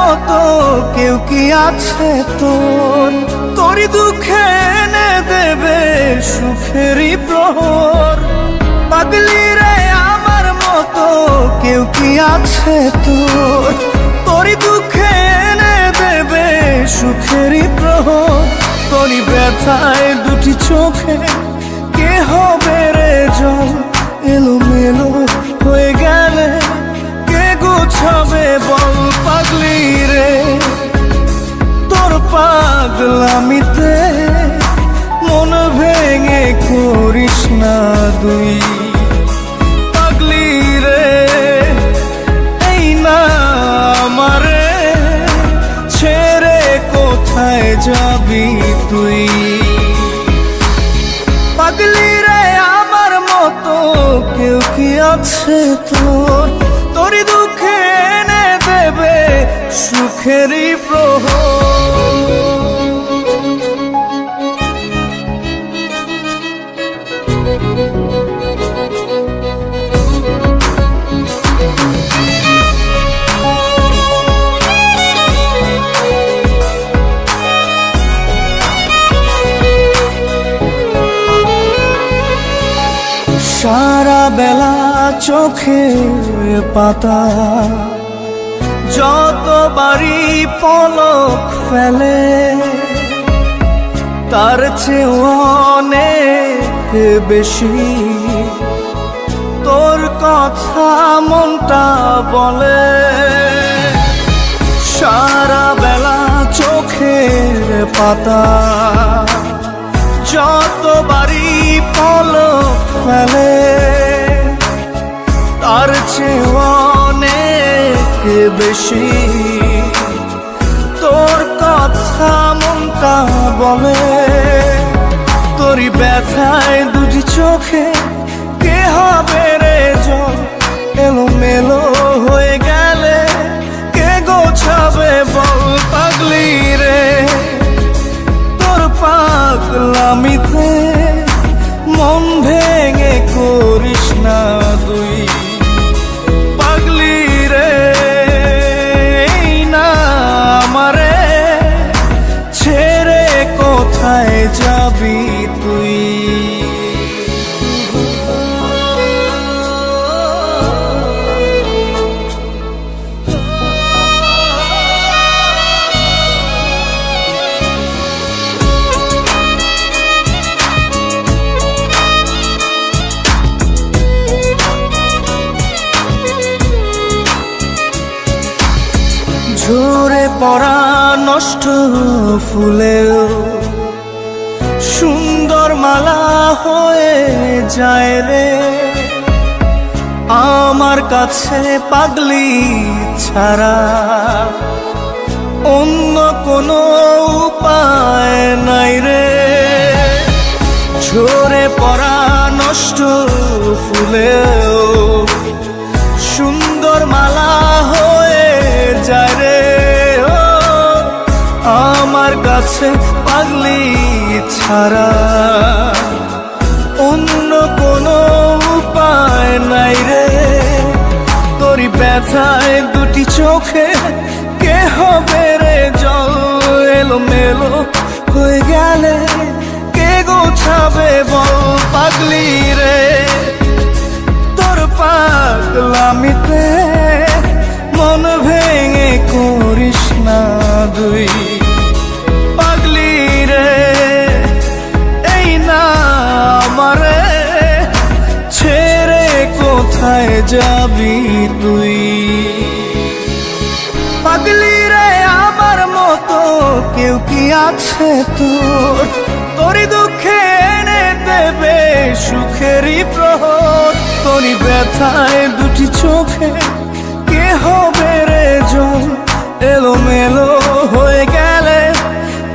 মতো কেউ কি আছে তোর? তোরই দুঃখে এনে দেবে সুখেরই প্রহর। পাগলি রে আমার মতো কেউ কি আছে তোর? তোরই দুঃখে এনে দেবে সুখেরই প্রহর। তোরই ব্যথায় দুটি চোখে কে হবে রে জল? এলোমেলো হয়ে গেলে কে গোছাবে বল? পাগলি রে তোর পাগলামিতে মন ভেঙে করিস না দুই। পাগলি রে এই না আমারে ছেড়ে কোথায় যাবি তুই? পাগলি রে আমার মতো কেউ কি আছে তোর? তোরই দুঃখে এনে দেবে সুখেরই প্রহর। সারা বেলা চোখে পাতা যতবারই পলক ফেলে, তার চেয়ে অনেক বেশি তোর কথা মনটা বলে। সারা বেলা চোখের পাতা যতবারই পলক ফেলে, তার চেয়ে অনেক বেশি তোর কথা মনটা বলে। তোরই ব্যথায় দুটি চোখে কে হবে রে জল? এলোমেলো হয়ে গেলে কে গোছাবে বল? পাগলি রে তোর পাগলামিতে মন ভেঙে করিস না দুই। পাগলি রে এই না আমারে ছেড়ে কোথায় যাবি তুই? ঝরে পড়া নষ্ট ফুলেও সুন্দর মালা হয়ে যায় রে আমার কাছে। পাগলি ছাড়া অন্য কোনো উপায় নাই রে। ঝরে পড়া নষ্ট ফুলেও সুন্দর মালা হয়ে যায় রে আমার কাছে। পাগলি ছাড়া অন্য কোনো উপায় নাই রে। তোরই ব্যথায় দুটি চোখে কে হবে রে জল? এলোমেলো হয়ে গেলে কে গোছাবে বল? পাগলি রে তোর পাগলামিতে মন ভেঙে করিস না দুই। পাগলি রে এই না আমারে ছেড়ে কোথায় যাবি তুই? পাগলি রে আমার মতো কেউ কি আছে তোর? তোরই দুঃখে এনে দেবে সুখেরই প্রহর। তোরই ব্যথায় দুটি চোখে কে হবে রে জল? এলোমেলো হয়ে গেলে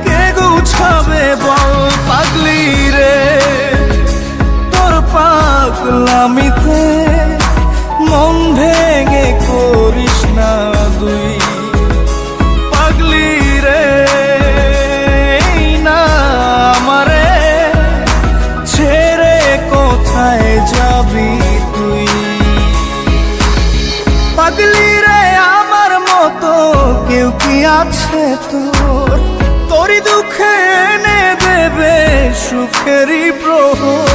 কে গুছাবে বল? পাগলি রে তোর পাগলামিতে মন ভেঙে করিস না দুই। পাগলি রে এই না আমারে ছেড়ে কোথায় যাবি তুই? পাগলি রে আমার মতো কেউ কি আছে তোর, তোরই দুঃখে এনে দেবে সুখেরই প্রহর।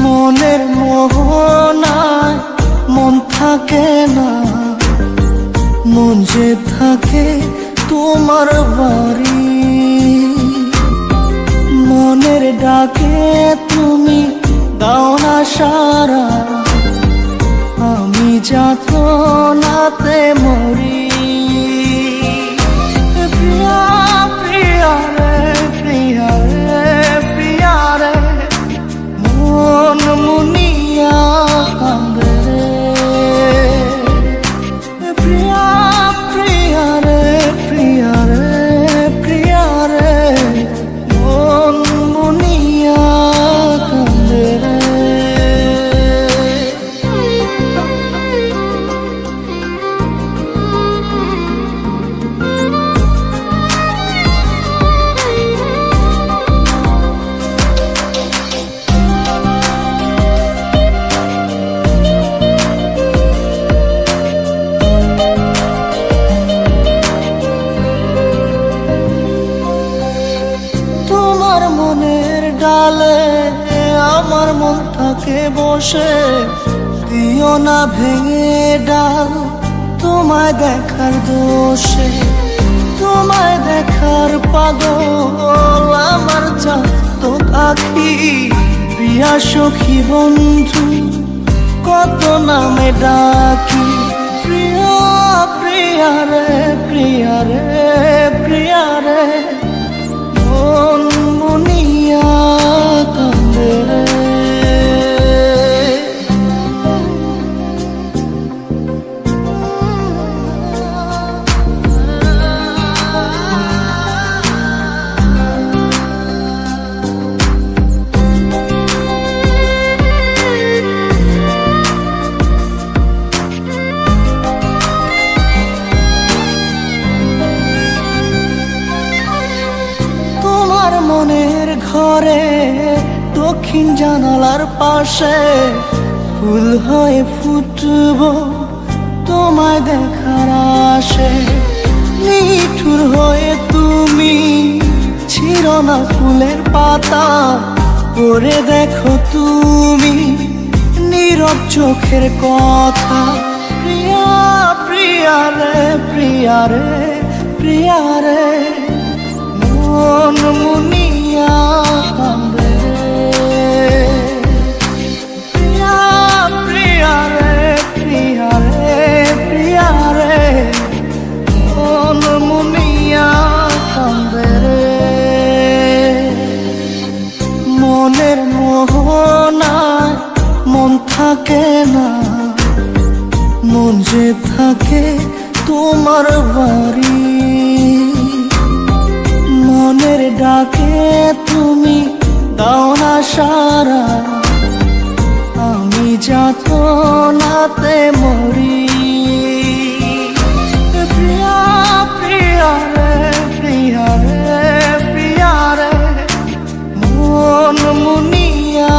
মনের মোহনায় মন থাকে না, মন যে থাকে তোমার বাড়ি। মনের ডাকে তুমি দাও না সারা, আমি যাতনাতে মরি। প্রিয়া প্রিয়া রে প্রিয়া রে প্রিয়া রে, মন মুনিয়া কান্দে রে। প্রিয়া প্রিয়া রে প্রিয়া রে প্রিয়া রে, মন মুনিয়া কান্দে রে। তোমার মনের ডালে আমার মন থাকে বসে, দিও না ভেঙে ডাল তোমায় দেখার দোষে। তোমায় দেখার পাগল আমার চাঁদ আখি, প্রিয়া সখী বন্ধু কত নামে ডাকি। প্রিয়া প্রিয়া রে প্রিয়া রে প্রিয়া রে, মন মুনিয়া কান্দে রে। মনের ঘরে দক্ষিণ জানালার পাশে ফুল হয়ে ফুটব তোমায় দেখার আশে। নিঠুর হয়ে তুমি ছিঁড়ো না ফুলের পাতা, পড়ে দেখো তুমি নীরব চোখের কথা। প্রিয়া প্রিয়া রে প্রিয়া রে প্রিয়া রে, মন মুনিয়া কান্দে রে। প্রিয়া প্রিয়া রে প্রিয়া রে প্রিয়া রে, মন মুনিয়া কান্দে রে। মনের মোহনায় মন থাকে না, মন যে থাকে তোমার বাড়ি। মনের ডাকে তুমি দাও না সারা, আমি যাতনাতে মরি। প্রিয়া প্রিয়া রে প্রিয়া রে প্রিয়া রে, মন মুনিয়া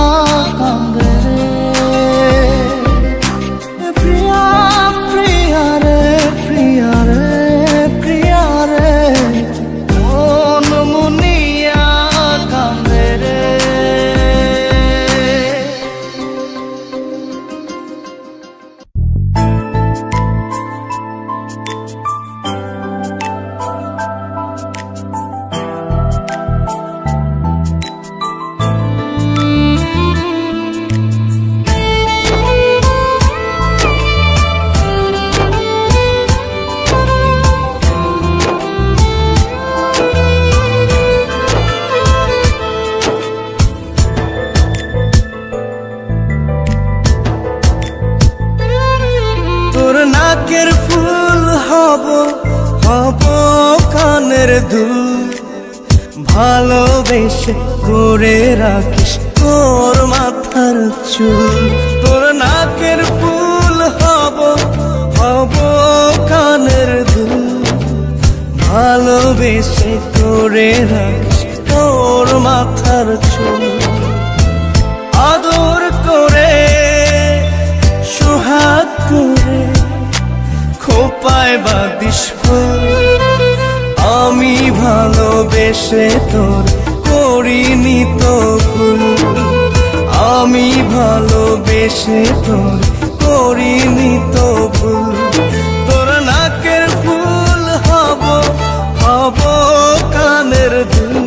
কান্দে রে। প্রিয়া প্রিয়া রে প্রিয়া রে প্রিয়া রে, মন মুনিয়া কান্দে রে। ভালোবেসে করে রাখিস তোর মাথার চুল। তোর নাকের ফুল হব হব কানের দুল, ভালোবেসে করে রাখিস তোর মাথার চুল। আদর করে সোহাগ করে খোপায় বাঁধিস ফুল, আমি ভালোবেসে তোর করিনি তো ভুল। আমি ভালোবেসে তোর করিনি তো ভুল। তোর নাকের ফুল হব হব কানের দুল,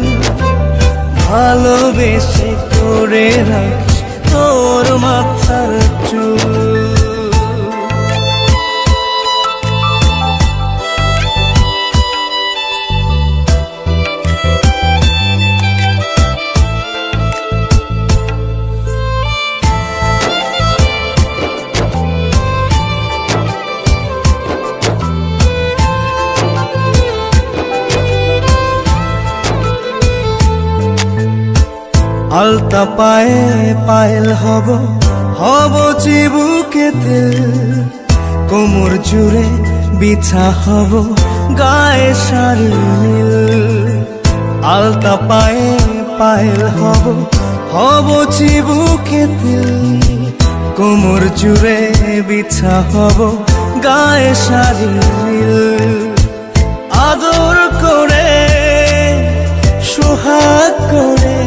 ভালোবেসে করে রাখিস তোর মাথার চুল। আলতা পায়ে পায়েল হব হব চিবুকে তেল, কোমর জুড়ে বিছা হব গায়ে শাড়ি নীল। আলতা পায়ে পায়েল হব হব চিবুকে তেল, কোমর জুড়ে বিছা হব গায়ে শাড়ি নীল। আদর করে সোহাগ করে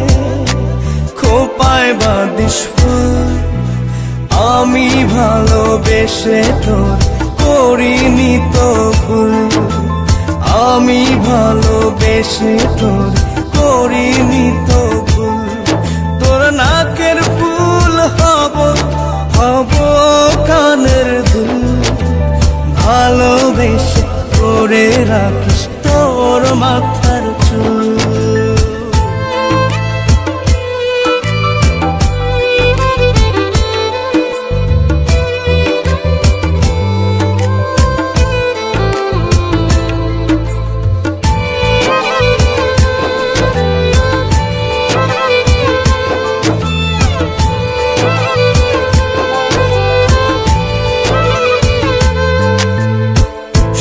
খোপায় বাঁধিস ফুল, আমি ভালোবেসে তোর করিনি তো ভুল। আমি ভালোবেসে তোর করিনি তো ভুল। তোর নাকের ফুল হব হব কানের দুল, ভালোবেসে করে রাখিস তোর মাথার চুল।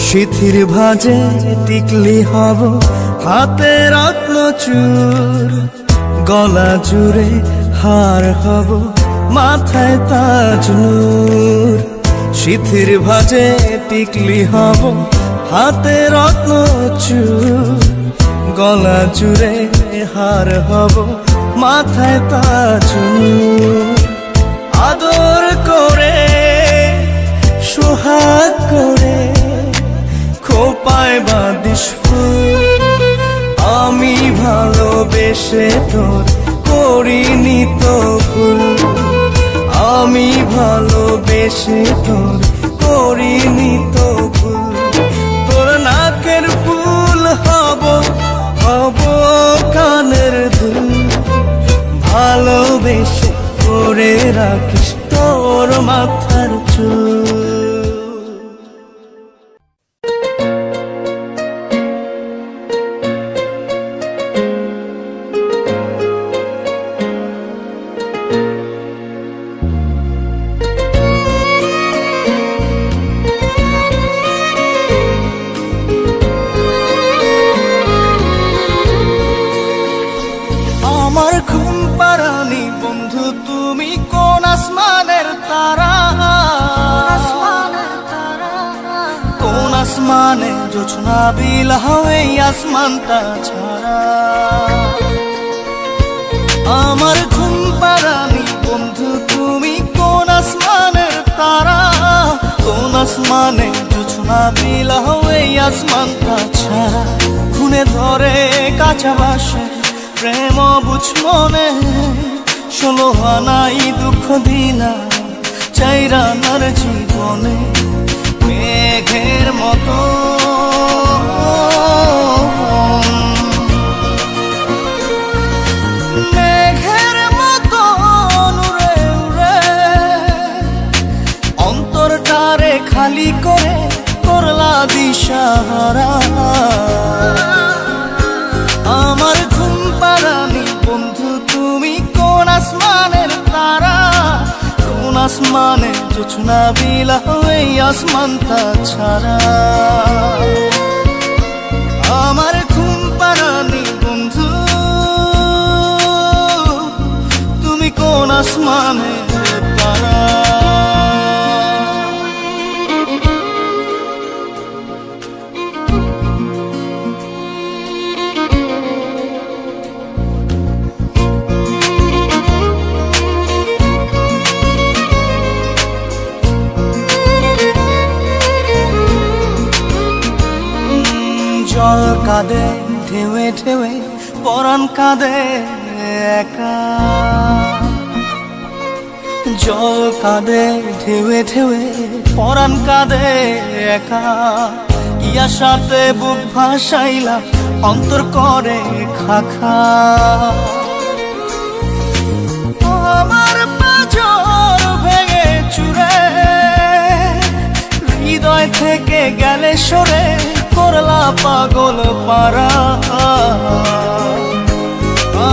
সিথির ভাজে টিকলি হব হাতে রত্ন চূড়, গলা জুড়ে হার হব মাথায় তাজ নূর। সিথির ভাজে টিকলি হব হাতে রত্ন চূড়, গলা জুড়ে হার হব মাথায় তাজ নূর। আদর করে সোহাগ করে খোপায় বাঁধিস ফুল, আমি ভালোবেসে তোর করিনি তো ভুল। আমি ভালোবেসে তোর করিনি তো ভুল। তোর নাকের ফুল হব হব কানের দুল, ভালোবেসে করে রাখিস তোর মাথার চুল। আসমানে জোছনা বিলাও এই আসমানটা ছাড়া, আমার ঘুম পাড়ানি বন্ধু তুমি কোন আসমানের তারা। কোন আসমানে জোছনা বিলাও এই আসমানটা ছাড়া, খুনে ধরে কাঁচা বাসে প্রেম বুঝ মনে, 16 আনাই দুঃখ দিলা চাইরানার জীবনে। মেঘের মতো মেঘের মতো উড়ে উড়ে অন্তরটারে খালি করে করলা দিশাহারা। আমার ঘুম জোছনা বিলাহ এই আসমানটা ছাড়া। আমার ঘুম পাড়ানি বন্ধু, তুমি কোন আসমানের তারা? জল কাঁদে ঢেউে ঢেউে, পরাণ কাঁদে একা। জল কাঁদে ঢেউে ঢেউে, পরাণ কাঁদে একা। কি আশাতে বুক ভাসাইলা, অন্তর করে খাখা। আমার পাঁজর ভেঙে চুরে, হৃদয় থেকে গেলে সরে, করলা পাগল পারা।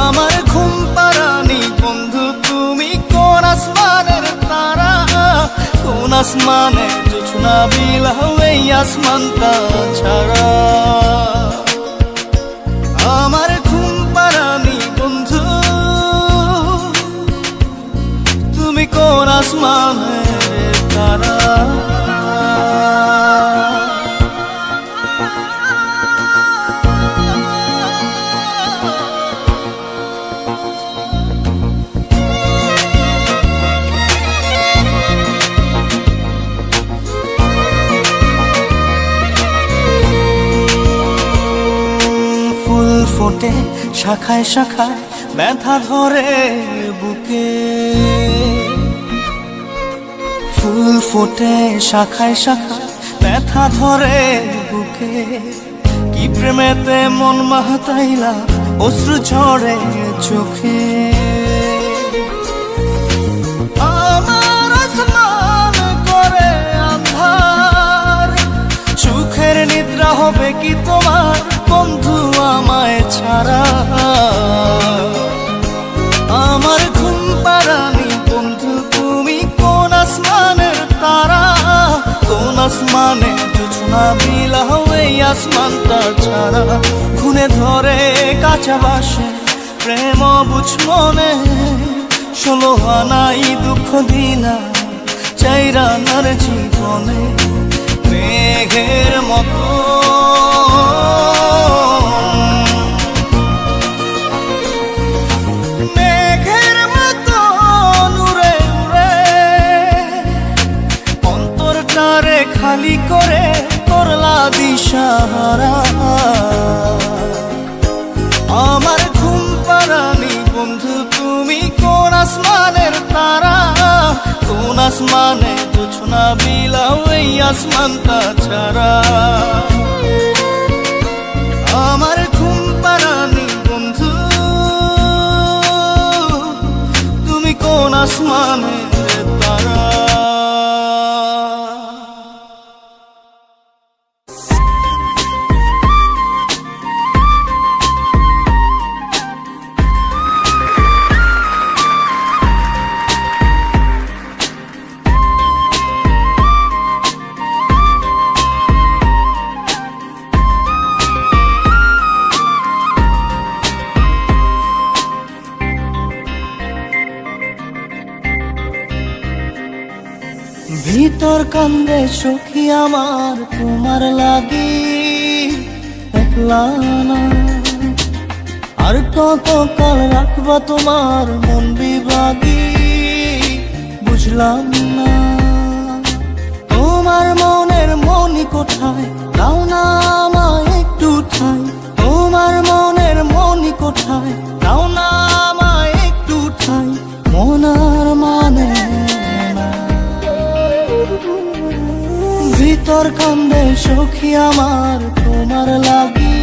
আমার ঘুম পাড়ানি বন্ধু, তুমি কোন আসমানের তারা? কোন আসমানে জোছনা বিলাহ এই আসমানটা ছাড়া? আমার ঘুম পাড়ানি বন্ধু, তুমি কোন আসমানের তারা? ফোটে শাখায় শাখায়, ব্যথা ধরে বুকে। ফুল ফোটে শাখায় শাখায়, ব্যথা ধরে বুকে। কি প্রেমেতে মন মাহতাইলা, অশ্রু ঝরে চোখে। আমার আসমান করে আন্ধার, সুখের নিদ্রা হবে কি তোমার বন্ধু আমায় ছাড়া? আমার ঘুম পাড়ানি বন্ধু, তুমি কোন আসমানের তারা? কোন আসমানে জোছনা বিলাহ এই আসমানটা ছাড়া? খুনে ধরে কাঁচা বাসে প্রেম বুঝ মনে, 16 আনাই দুঃখ দিলা চাইরা নার জীবনে। মেঘের মতো খালি করে করলা দিশাহারা। আমার ঘুম পাড়ানি বন্ধু, তুমি কোন আসমানের তারা? কোন আসমানে জোছনা বিলাহ এই আসমানটা ছাড়া? আমার ঘুম পাড়ানি বন্ধু, তুমি কোন আসমানের তারা? ভিতর কান্দে সখী আমার তোমার লাগি, একলা না। আর কত কাল রাখবা তোমার মন বিভাগী, বুঝলাম না। তোমার মনের মনি কোথায়, দাও না আমায় একটু ঠাই। তোমার মনের মনি কোথায়, দাও না আমায় একটু ঠাই। মনার মানে ভিতর কান্দে সখী আমার তোমার লাগি,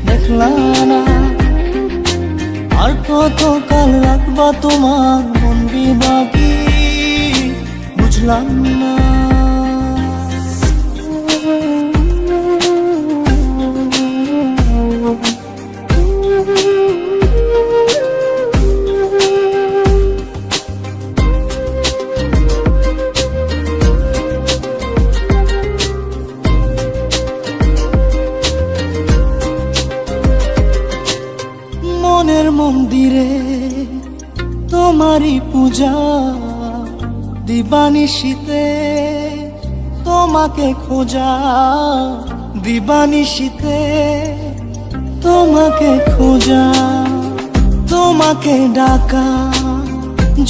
দেখলা না। আর কত কাল রাখবা তোমার মন বিভাগী, বুঝলাম না। মন্দিরে তোমারই পূজা, দিবানিশীতে তোমাকে খোঁজা, দিবানিশীতে তোমাকে খোঁজা, তোমাকে ডাকা,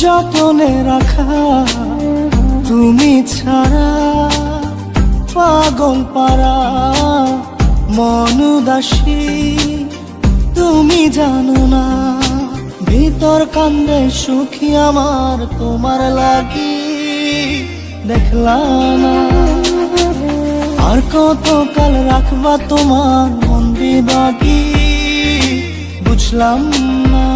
যতনে রাখা, তুমি ছাড়া পাগল পারা মন উদাসী, তুমি জানো না ভিতর কান্দে সুখী আমার তোমার লাগি, দেখলাম না আর কতকাল রাখবা তোমার মন বিভাগী, বুঝলাম না।